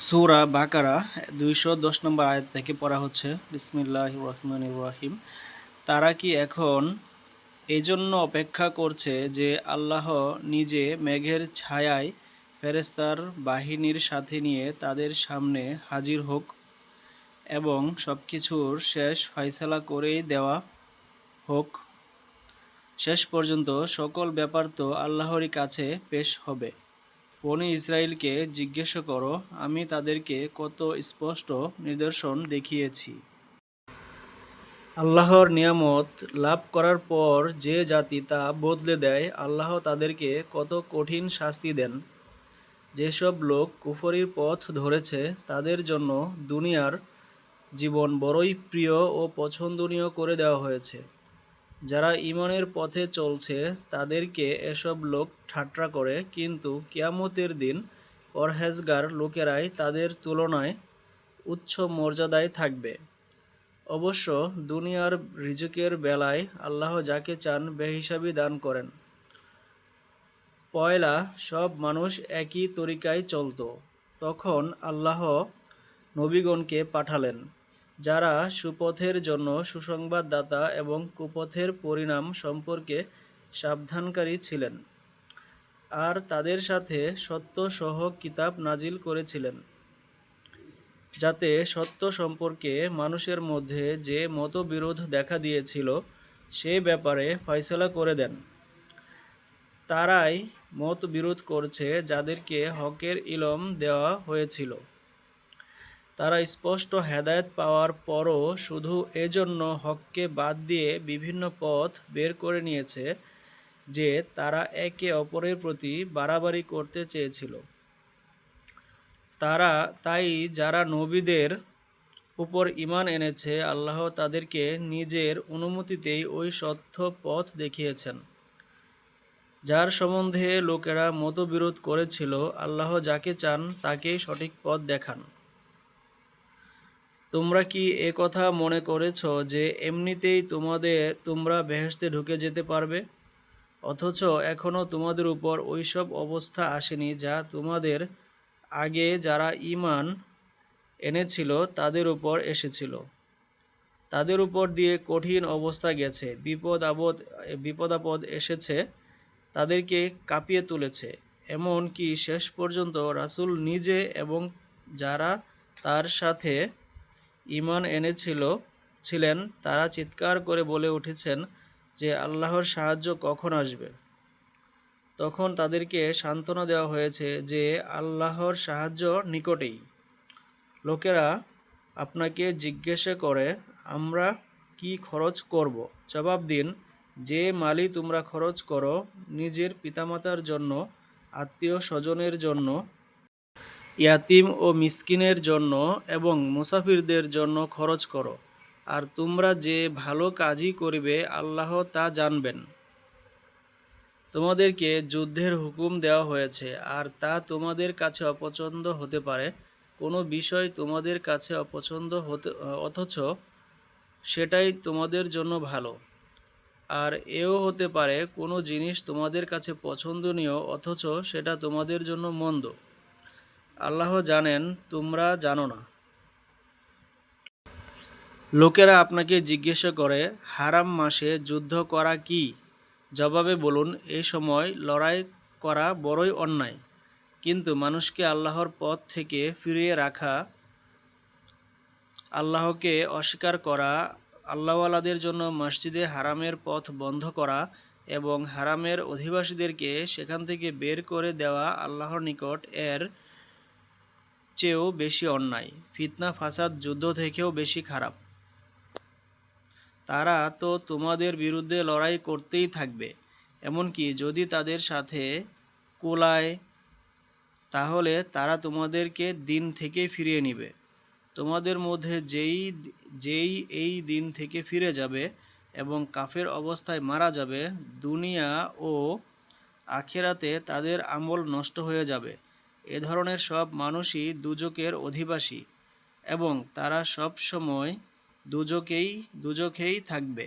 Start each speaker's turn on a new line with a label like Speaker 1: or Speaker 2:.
Speaker 1: সূরা বাকারা ২১০ নম্বর আয়াত থেকে পড়া হচ্ছে। বিসমিল্লাহির রহমানির রহিম। তারা কি এখন এজন্য অপেক্ষা করছে যে আল্লাহ নিজে মেঘের ছায়ায় ফেরেশতার বাহিনীর সাথে নিয়ে তাদের সামনে হাজির হোক এবং সবকিছুর শেষ ফায়সালা করেই দেওয়া হোক। শেষ পর্যন্ত সকল ব্যাপার তো আল্লাহরই কাছে পেশ হবে। বনী ইসরাইলকে জিজ্ঞেস করো, আমি তাদেরকে কত স্পষ্ট নিদর্শন দেখিয়েছি। আল্লাহর নিয়ামত লাভ করার পর যে জাতি তা বদলে দেয়, আল্লাহ তাদেরকে কত কঠিন শাস্তি দেন। যেসব লোক কুফরির পথ ধরেছে তাদের জন্য দুনিয়ার জীবন বড়ই প্রিয় ও পছন্দনীয় করে দেওয়া হয়েছে। যারা ঈমানের পথে চলছে তাদেরকে এসব লোক ঠাট্টা করে, কিন্তু কিয়ামতের দিন পরহেজগার লোকেরাই তাদের তুলনায় উচ্চ মর্যাদায় থাকবে। অবশ্য দুনিয়ার রিজকের বেলায় আল্লাহ যাকে চান বেহিসাবি দান করেন। পয়লা সব মানুষ একই তরিকায় চলত। তখন আল্লাহ নবীগণকে পাঠালেন, যারা সুপথের জন্য সুসংবাদদাতা এবং কুপথের পরিণাম সম্পর্কে সাবধানকারী ছিলেন। আর তাদের সাথে সত্য সহ কিতাব নাজিল করেছিলেন, যাতে সত্য সম্পর্কে মানুষের মধ্যে যে মতবিরোধ দেখা দিয়েছিল সে ব্যাপারে ফয়সালা করে দেন। তারাই মতবিরোধ করছে যাদেরকে হকের ইলম দেওয়া হয়েছিল। তারা স্পষ্ট হেদায়েত পাওয়ার পরও শুধু এজন্য হককে বাদ দিয়ে বিভিন্ন পথ বের করে নিয়েছে যে তারা একে অপরের প্রতি বাড়াবাড়ি করতে চেয়েছিল। তাই যারা নবীদের উপর ঈমান এনেছে, আল্লাহ তাদেরকে নিজের অনুমতিতেই ওই সত্য পথ দেখিয়েছেন, যার সম্বন্ধে লোকেরা মতবিরোধ করেছিল। আল্লাহ যাকে চান তাকেই সঠিক পথ দেখান। তোমরা কি এ কথা মনে করেছ যে এমনিতেই তোমরা বেহেশতে ঢুকে যেতে পারবে, অথচ এখনও তোমাদের উপর ওইসব অবস্থা আসেনি যা তোমাদের আগে যারা ঈমান এনেছিল তাদের উপর এসেছিল। তাদের উপর দিয়ে কঠিন অবস্থা গেছে, বিপদ আপদ এসেছে, তাদেরকে কাঁপিয়ে তুলেছে। এমন কি শেষ পর্যন্ত রাসূল নিজে এবং যারা তার সাথে ঈমান ছিলেন তারা চিৎকার করে বলে উঠেছেন যে আল্লাহর সাহায্য কখন আসবে। তখন তাদেরকে সান্ত্বনা দেওয়া হয়েছে যে আল্লাহর সাহায্য নিকটেই। লোকেরা আপনাকে জিজ্ঞেস করে, আমরা কি খরচ করব? জবাব দিন, যে মালই তোমরা খরচ করো নিজের পিতামাতার জন্য, আত্মীয় স্বজনের জন্য, ইয়াতিম ও মিসকিনের জন্য এবং মুসাফিরদের জন্য খরচ করো। আর তোমরা যে ভালো কাজই করিবে আল্লাহ তা জানবেন। তোমাদেরকে যুদ্ধের হুকুম দেওয়া হয়েছে, আর তা তোমাদের কাছে অপছন্দ হতে পারে। কোনো বিষয় তোমাদের কাছে অপছন্দ অথচ সেটাই তোমাদের জন্য ভালো। আর এও হতে পারে কোনো জিনিস তোমাদের কাছে পছন্দনীয় অথচ সেটা তোমাদের জন্য মন্দ। আল্লাহ জানেন, তোমরা জানো না। লোকেরা আপনাকে জিজ্ঞেস করে, হারাম মাসে যুদ্ধ করা কি? জবাবে বলুন, এই সময় লড়াই করা বড়ই অন্যায়, কিন্তু মানুষকে আল্লাহর পথ থেকে ফিরিয়ে রাখা, আল্লাহকে অস্বীকার করা, আল্লাহওয়ালাদের জন্য মসজিদে হারামের পথ বন্ধ করা এবং হারামের অধিবাসীদেরকে সেখান থেকে বের করে দেওয়া আল্লাহর নিকট এর চেয়েও বেশি অন্যায়, ফিতনা ফাসাদ যুদ্ধ থেকেও বেশি খারাপ। তারা তো তোমাদের বিরুদ্ধে লড়াই করতেই থাকবে, এমনকি যদি তাদের সাথে কুলায় তাহলে তারা তোমাদেরকে দিন থেকে ফিরিয়ে নিবে। তোমাদের মধ্যে যেই এই দিন থেকে ফিরে যাবে এবং কাফের অবস্থায় মারা যাবে, দুনিয়া ও আখিরাতে তাদের আমল নষ্ট হয়ে যাবে। এ ধরনের সব মানুষই দুজকের অধিবাসী এবং তারা সব সময় দুজকেই থাকবে।